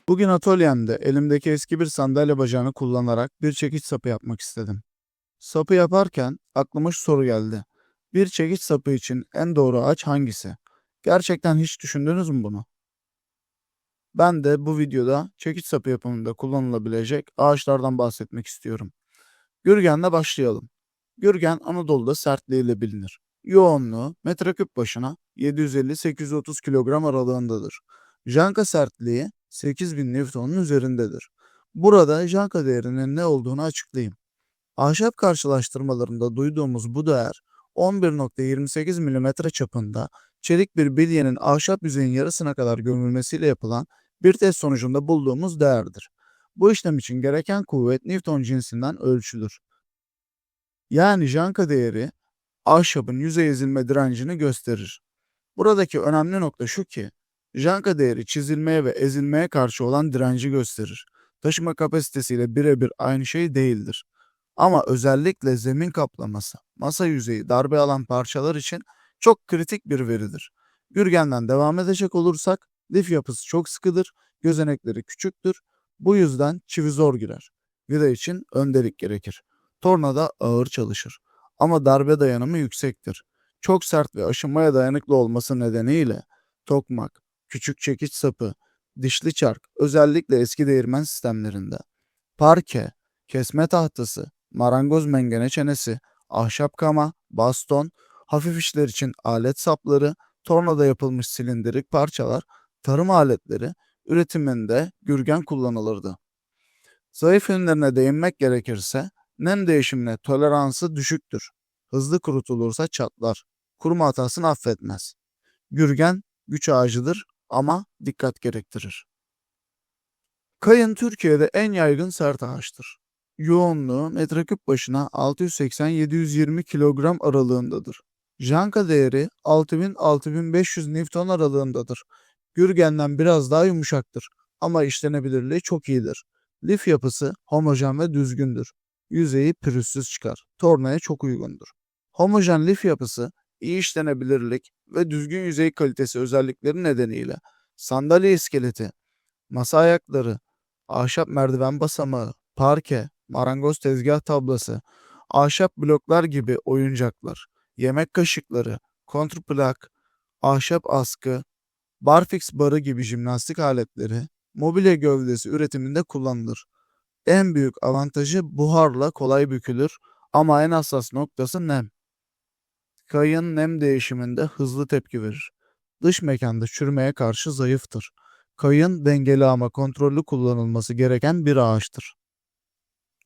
Bugün atölyemde elimdeki eski bir sandalye bacağını kullanarak bir çekiç sapı yapmak istedim. Sapı yaparken aklıma şu soru geldi. Bir çekiç sapı için en doğru ağaç hangisi? Gerçekten hiç düşündünüz mü bunu? Ben de bu videoda çekiç sapı yapımında kullanılabilecek ağaçlardan bahsetmek istiyorum. Gürgenle başlayalım. Gürgen Anadolu'da sertliğiyle bilinir. Yoğunluğu metreküp başına 750-830 kilogram aralığındadır. Janka sertliği 8000 Newton'un üzerindedir. Burada janka değerinin ne olduğunu açıklayayım. Ahşap karşılaştırmalarında duyduğumuz bu değer 11,28 mm çapında çelik bir bilyenin ahşap yüzeyin yarısına kadar gömülmesiyle yapılan bir test sonucunda bulduğumuz değerdir. Bu işlem için gereken kuvvet Newton cinsinden ölçülür. Yani janka değeri ahşabın yüzey ezilme direncini gösterir. Buradaki önemli nokta şu ki, janka değeri çizilmeye ve ezilmeye karşı olan direnci gösterir. Taşıma kapasitesiyle birebir aynı şey değildir. Ama özellikle zemin kaplaması, masa yüzeyi, darbe alan parçalar için çok kritik bir veridir. Gürgenden devam edecek olursak, lif yapısı çok sıkıdır, gözenekleri küçüktür. Bu yüzden çivi zor girer. Vida için ön delik gerekir. Torna da ağır çalışır. Ama darbe dayanımı yüksektir. Çok sert ve aşınmaya dayanıklı olması nedeniyle tokmak, küçük çekiç sapı, dişli çark özellikle eski değirmen sistemlerinde, parke, kesme tahtası, marangoz mengene çenesi, ahşap kama, baston, hafif işler için alet sapları, tornada yapılmış silindirik parçalar, tarım aletleri üretiminde gürgen kullanılırdı. Zayıf yönlerine değinmek gerekirse, nem değişimine toleransı düşüktür. Hızlı kurutulursa çatlar. Kuruma hatasını affetmez. Gürgen güç ağacıdır ama dikkat gerektirir. Kayın Türkiye'de en yaygın sert ağaçtır. Yoğunluğu metreküp başına 680-720 kilogram aralığındadır. Janka değeri 6000-6500 Newton aralığındadır. Gürgenden biraz daha yumuşaktır ama işlenebilirliği çok iyidir. Lif yapısı homojen ve düzgündür. Yüzeyi pürüzsüz çıkar. Tornaya çok uygundur. Homojen lif yapısı, iyi işlenebilirlik ve düzgün yüzey kalitesi özellikleri nedeniyle sandalye iskeleti, masa ayakları, ahşap merdiven basamağı, parke, marangoz tezgah tablası, ahşap bloklar gibi oyuncaklar, yemek kaşıkları, kontrplak, ahşap askı, barfix barı gibi jimnastik aletleri, mobilya gövdesi üretiminde kullanılır. En büyük avantajı buharla kolay bükülür ama en hassas noktası nem. Kayın nem değişiminde hızlı tepki verir. Dış mekanda çürümeye karşı zayıftır. Kayın dengeli ama kontrollü kullanılması gereken bir ağaçtır.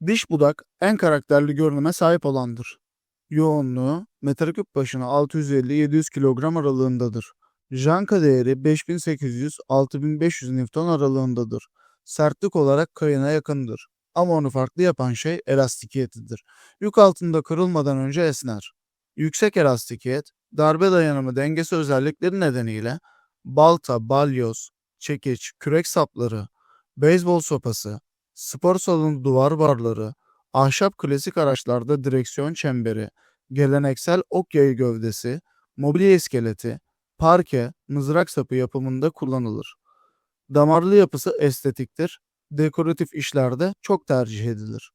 Diş budak en karakterli görünüme sahip olandır. Yoğunluğu metreküp başına 650-700 kilogram aralığındadır. Janka değeri 5800-6500 Newton aralığındadır. Sertlik olarak kayına yakındır. Ama onu farklı yapan şey elastikiyetidir. Yük altında kırılmadan önce esner. Yüksek elastikiyet, darbe dayanımı dengesi özellikleri nedeniyle balta, balyoz, çekiç, kürek sapları, beyzbol sopası, spor salonu duvar barları, ahşap klasik araçlarda direksiyon çemberi, geleneksel ok yayı gövdesi, mobilya iskeleti, parke, mızrak sapı yapımında kullanılır. Damarlı yapısı estetiktir, dekoratif işlerde çok tercih edilir.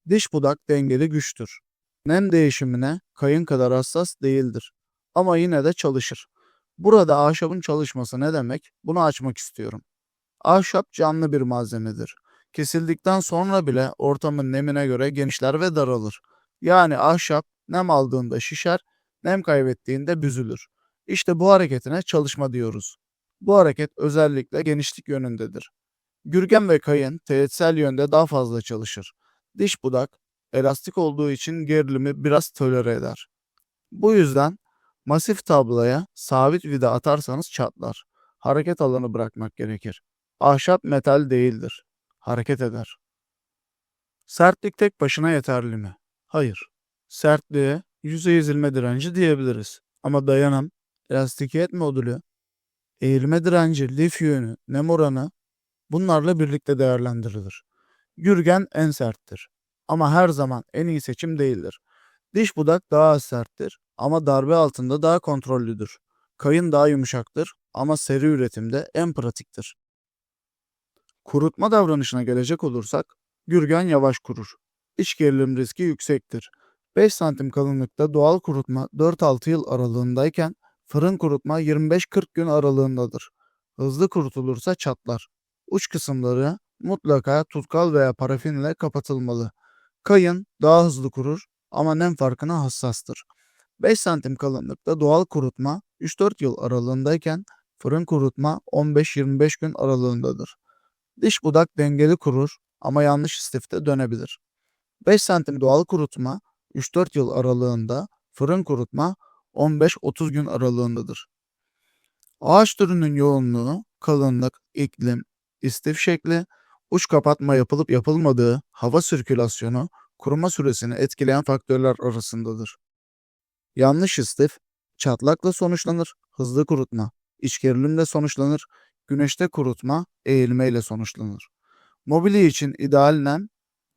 Diş budak dengeli güçtür. Nem değişimine kayın kadar hassas değildir. Ama yine de çalışır. Burada ahşabın çalışması ne demek? Bunu açmak istiyorum. Ahşap canlı bir malzemedir. Kesildikten sonra bile ortamın nemine göre genişler ve daralır. Yani ahşap nem aldığında şişer, nem kaybettiğinde büzülür. İşte bu hareketine çalışma diyoruz. Bu hareket özellikle genişlik yönündedir. Gürgen ve kayın teğetsel yönde daha fazla çalışır. Diş budak elastik olduğu için gerilimi biraz tolere eder. Bu yüzden masif tabloya sabit vida atarsanız çatlar. Hareket alanı bırakmak gerekir. Ahşap metal değildir. Hareket eder. Sertlik tek başına yeterli mi? Hayır. Sertliğe yüzey ezilme direnci diyebiliriz. Ama dayanım, elastikiyet modülü, eğilme direnci, lif yönü, nem oranı bunlarla birlikte değerlendirilir. Gürgen en serttir. Ama her zaman en iyi seçim değildir. Diş budak daha az serttir ama darbe altında daha kontrollüdür. Kayın daha yumuşaktır ama seri üretimde en pratiktir. Kurutma davranışına gelecek olursak, gürgen yavaş kurur. İç gerilim riski yüksektir. 5 santim kalınlıkta doğal kurutma 4-6 yıl aralığındayken fırın kurutma 25-40 gün aralığındadır. Hızlı kurutulursa çatlar. Uç kısımları mutlaka tutkal veya parafin ile kapatılmalı. Kayın daha hızlı kurur ama nem farkına hassastır. 5 santim kalınlıkta doğal kurutma 3-4 yıl aralığındayken fırın kurutma 15-25 gün aralığındadır. Diş budak dengeli kurur ama yanlış istifte dönebilir. 5 santim doğal kurutma 3-4 yıl aralığında, fırın kurutma 15-30 gün aralığındadır. Ağaç türünün yoğunluğu, kalınlık, iklim, istif şekli, uç kapatma yapılıp yapılmadığı, hava sirkülasyonu, kuruma süresini etkileyen faktörler arasındadır. Yanlış istif, çatlakla sonuçlanır, hızlı kurutma, iç gerilimle sonuçlanır, güneşte kurutma, eğilmeyle sonuçlanır. Mobilya için ideal nem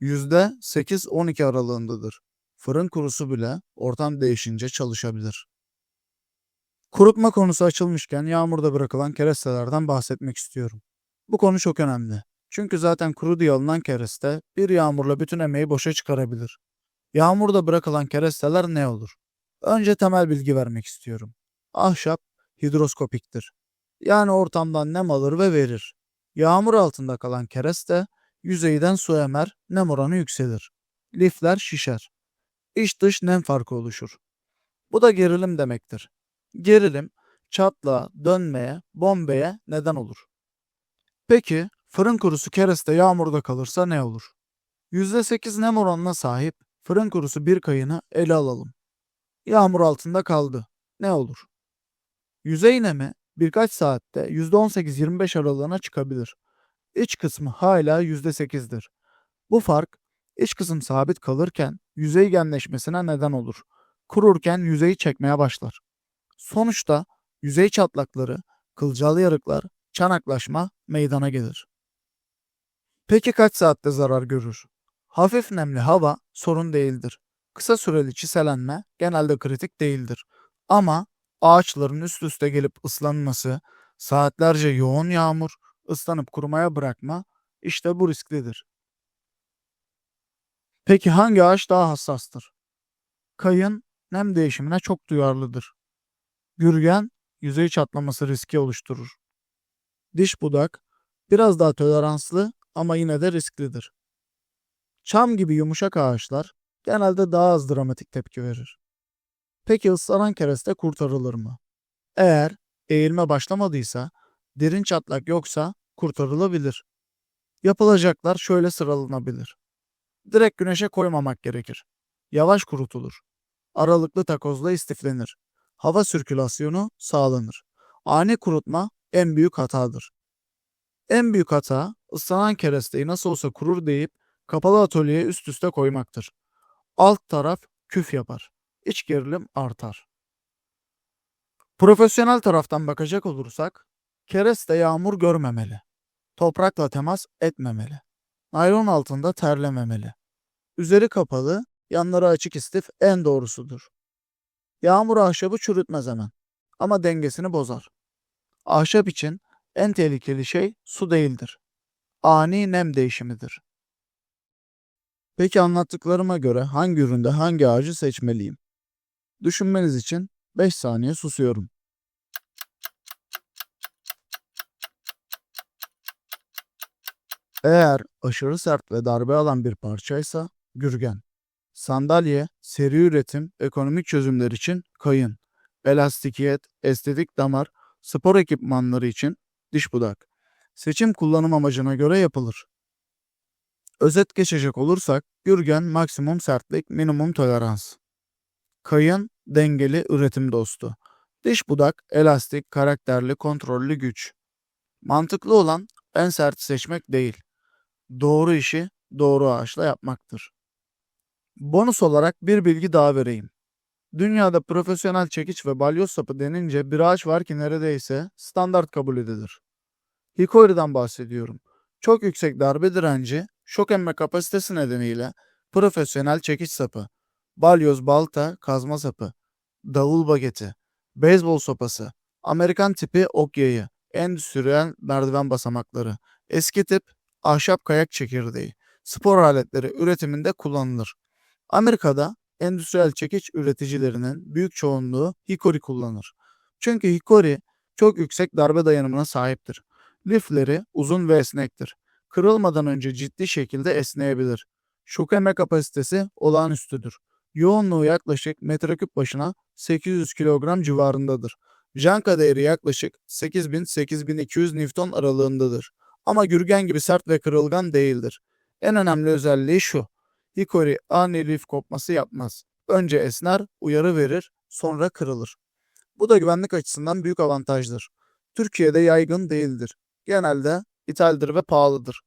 %8-12 aralığındadır. Fırın kurusu bile ortam değişince çalışabilir. Kurutma konusu açılmışken yağmurda bırakılan kerestelerden bahsetmek istiyorum. Bu konu çok önemli. Çünkü zaten kuru diye alınan kereste bir yağmurla bütün emeği boşa çıkarabilir. Yağmurda bırakılan keresteler ne olur? Önce temel bilgi vermek istiyorum. Ahşap hidroskopiktir. Yani ortamdan nem alır ve verir. Yağmur altında kalan kereste yüzeyden su emer, nem oranı yükselir. Lifler şişer. İç dış nem farkı oluşur. Bu da gerilim demektir. Gerilim, çatlağa, dönmeye, bombeye neden olur. Peki, fırın kurusu kereste yağmurda kalırsa ne olur? %8 nem oranına sahip fırın kurusu bir kayını ele alalım. Yağmur altında kaldı. Ne olur? Yüzey nemi birkaç saatte %18-25 aralığına çıkabilir. İç kısmı hala %8'dir. Bu fark iç kısım sabit kalırken yüzey genleşmesine neden olur. Kururken yüzeyi çekmeye başlar. Sonuçta yüzey çatlakları, kılcal yarıklar, çanaklaşma meydana gelir. Peki kaç saatte zarar görür? Hafif nemli hava sorun değildir. Kısa süreli çiselenme genelde kritik değildir. Ama ağaçların üst üste gelip ıslanması, saatlerce yoğun yağmur, ıslanıp kurumaya bırakma işte bu risklidir. Peki hangi ağaç daha hassastır? Kayın nem değişimine çok duyarlıdır. Gürgen yüzey çatlaması riski oluşturur. Diş budak biraz daha toleranslı ama yine de risklidir. Çam gibi yumuşak ağaçlar genelde daha az dramatik tepki verir. Peki ıslanan kereste kurtarılır mı? Eğer eğilme başlamadıysa, derin çatlak yoksa kurtarılabilir. Yapılacaklar şöyle sıralanabilir. Direkt güneşe koymamak gerekir. Yavaş kurutulur. Aralıklı takozla istiflenir. Hava sirkülasyonu sağlanır. Ani kurutma en büyük hatadır. En büyük hata ıslanan keresteyi nasıl olsa kurur deyip kapalı atölyeye üst üste koymaktır. Alt taraf küf yapar. İç gerilim artar. Profesyonel taraftan bakacak olursak, kereste yağmur görmemeli. Toprakla temas etmemeli. Naylon altında terlememeli. Üzeri kapalı, yanları açık istif en doğrusudur. Yağmur ahşabı çürütmez hemen ama dengesini bozar. Ahşap için en tehlikeli şey su değildir. Ani nem değişimidir. Peki anlattıklarıma göre hangi üründe hangi ağacı seçmeliyim? Düşünmeniz için 5 saniye susuyorum. Eğer aşırı sert ve darbe alan bir parçaysa gürgen. Sandalye, seri üretim, ekonomik çözümler için kayın. Elastikiyet, estetik damar, spor ekipmanları için diş budak. Seçim kullanım amacına göre yapılır. Özet geçecek olursak gürgen maksimum sertlik, minimum tolerans. Kayın dengeli üretim dostu. Diş budak elastik, karakterli, kontrollü güç. Mantıklı olan en serti seçmek değil, doğru işi doğru ağaçla yapmaktır. Bonus olarak bir bilgi daha vereyim. Dünyada profesyonel çekiç ve balyoz sapı denince bir ağaç var ki neredeyse standart kabul edilir. Hickory'den bahsediyorum. Çok yüksek darbe direnci, şok emme kapasitesi nedeniyle profesyonel çekiç sapı, balyoz balta, kazma sapı, davul bageti, beyzbol sopası, Amerikan tipi ok yayı, endüstriyel merdiven basamakları, eski tip ahşap kayak çekirdeği, spor aletleri üretiminde kullanılır. Amerika'da endüstriyel çekiç üreticilerinin büyük çoğunluğu hikori kullanır. Çünkü hikori çok yüksek darbe dayanımına sahiptir. Lifleri uzun ve esnektir. Kırılmadan önce ciddi şekilde esneyebilir. Şok emme kapasitesi olağanüstüdür. Yoğunluğu yaklaşık metreküp başına 800 kilogram civarındadır. Janka değeri yaklaşık 8000-8200 Newton aralığındadır. Ama gürgen gibi sert ve kırılgan değildir. En önemli özelliği şu: hikori ani lif kopması yapmaz. Önce esner, uyarı verir, sonra kırılır. Bu da güvenlik açısından büyük avantajdır. Türkiye'de yaygın değildir. Genelde ithaldir ve pahalıdır.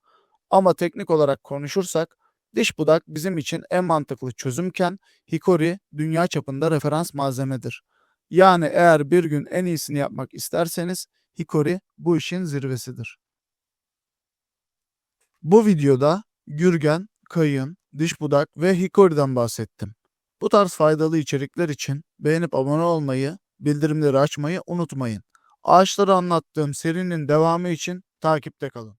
Ama teknik olarak konuşursak, diş budak bizim için en mantıklı çözümken hikori dünya çapında referans malzemedir. Yani eğer bir gün en iyisini yapmak isterseniz hikori bu işin zirvesidir. Bu videoda gürgen, kayın, diş budak ve hikori'den bahsettim. Bu tarz faydalı içerikler için beğenip abone olmayı, bildirimleri açmayı unutmayın. Ağaçları anlattığım serinin devamı için takipte kalın.